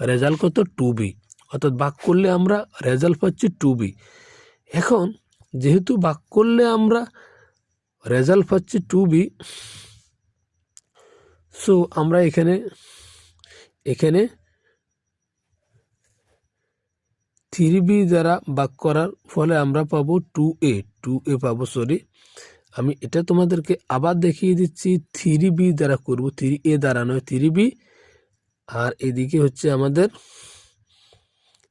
Result কত 2b, অর্থাৎ ভাগ করলে আমরা রেজাল্ট পাচ্ছি 2b। এখন যেহেতু ভাগ করলে আমরা রেজাল্ট পাচ্ছি 2b, সো আমরা এখানে 3b দ্বারা ভাগ করার ফলে আমরা পাবো 2a পাবো। সরি, আমি এটা তোমাদেরকে আবার দেখিয়ে দিচ্ছি। 3b দ্বারা করব, 3a দ্বারা নয়, 3b। আর এদিকে হচ্ছে আমাদের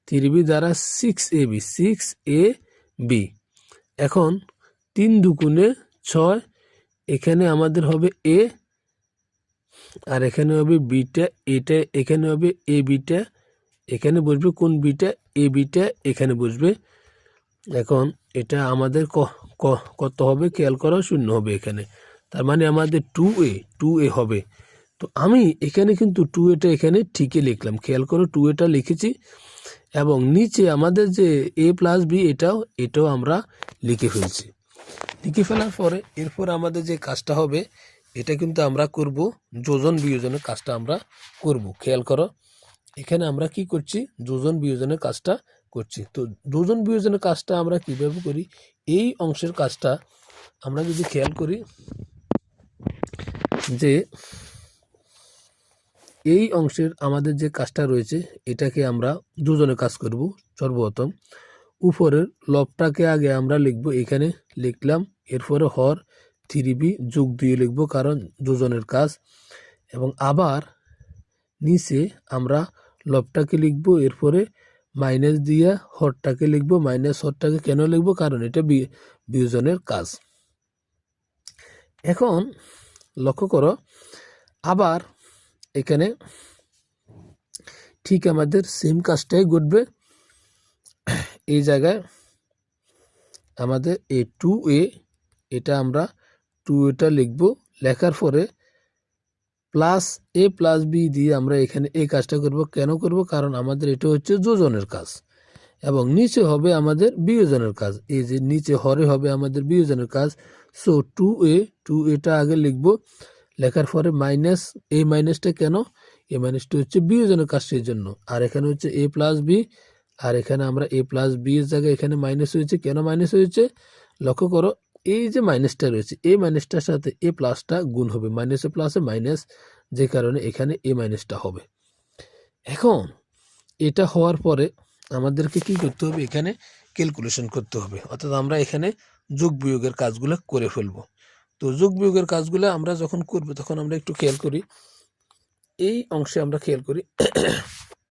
3b দ্বারা 6ab। এখন 3 দুগুণে 6, এখানে আমাদের হবে a, আর এখানে হবে বিটা, এটা এখানে হবে এ বিটা, এখানে বসবে কোন বিটা, এ বিটা এখানে বসবে। এখন এটা আমাদের কত হবে খেয়াল করো, 0 হবে এখানে, তার মানে আমাদের 2a হবে। তো আমি এখানে কিন্তু 2a এখানে ঠিকই লিখলাম, খেয়াল করো 2a লিখেছি। এবং নিচে আমাদের যে a প্লাস বি এটাও আমরা লিখে ফেলছি। লিখে ফেলার পরে এরপর আমাদের যে কাজটা হবে এটা কিন্তু আমরা করব, যোজন বিয়োজনের কাজটা আমরা করব। খেয়াল করো এখানে আমরা কি করছি, যোজন বিয়োজনের কাজটা করছি। তো যোজন বিয়োজনের কাজটা আমরা কিভাবে করি, এই অংশের কাজটা আমরা যদি খেয়াল করি, যে এই অংশের আমাদের যে কাজটা রয়েছে এটাকে আমরা যোজনের কাজ করব। সর্বপ্রথম উপরের লবটাকে আগে আমরা লিখব, এখানে লিখলাম, এরপরে হর 3b যোগ দিয়ে লিখব কারণ যোজনের কাজ। এবং আবার নিচে আমরা লবটাকে লিখব, এরপরে মাইনাস দিয়ে হরটাকে লিখব। মাইনাস হরটাকে কেন লিখব, কারণ এটা বিয়োজনের কাজ। এখন লক্ষ্য করো আবার এখানে ঠিক আমাদের সেম কাজটাই ঘটবে। এই জায়গায় আমাদের এই 2a, এটা আমরা 2a লিখব, লেখার পরে প্লাস a প্লাস বি দিয়ে আমরা এখানে এই কাজটা করব। কেন করব, কারণ আমাদের এটা হচ্ছে যোজনের কাজ এবং নিচে হবে আমাদের বিয়োজনের কাজ। এই যে নিচে হরে হবে আমাদের বিয়োজনের কাজ। সো 2a আগে লিখব, লেখার পরে মাইনাস, এই মাইনাসটা কেন, এই মাইনাসটা হচ্ছে বিয়োজনের কাজটির জন্য। আর এখানে হচ্ছে a প্লাস বি, আর এখানে আমরা a প্লাস বি এর জায়গায় এখানে মাইনাস হয়েছে। কেন মাইনাস হয়েছে, লক্ষ্য করো এই যে মাইনাসটা রয়েছে, এই মাইনাসটার সাথে এ প্লাসটা গুণ হবে, মাইনাসে প্লাসে মাইনাস, যে কারণে এখানে এ মাইনাসটা হবে। এখন এটা হওয়ার পরে আমাদেরকে কি করতে হবে, এখানে ক্যালকুলেশন করতে হবে, অর্থাৎ আমরা এখানে যোগ বিয়োগের কাজগুলো করে ফেলবো। তো যোগ বিয়োগের কাজগুলো আমরা যখন করব তখন আমরা একটু খেয়াল করি, এই অংশে আমরা খেয়াল করি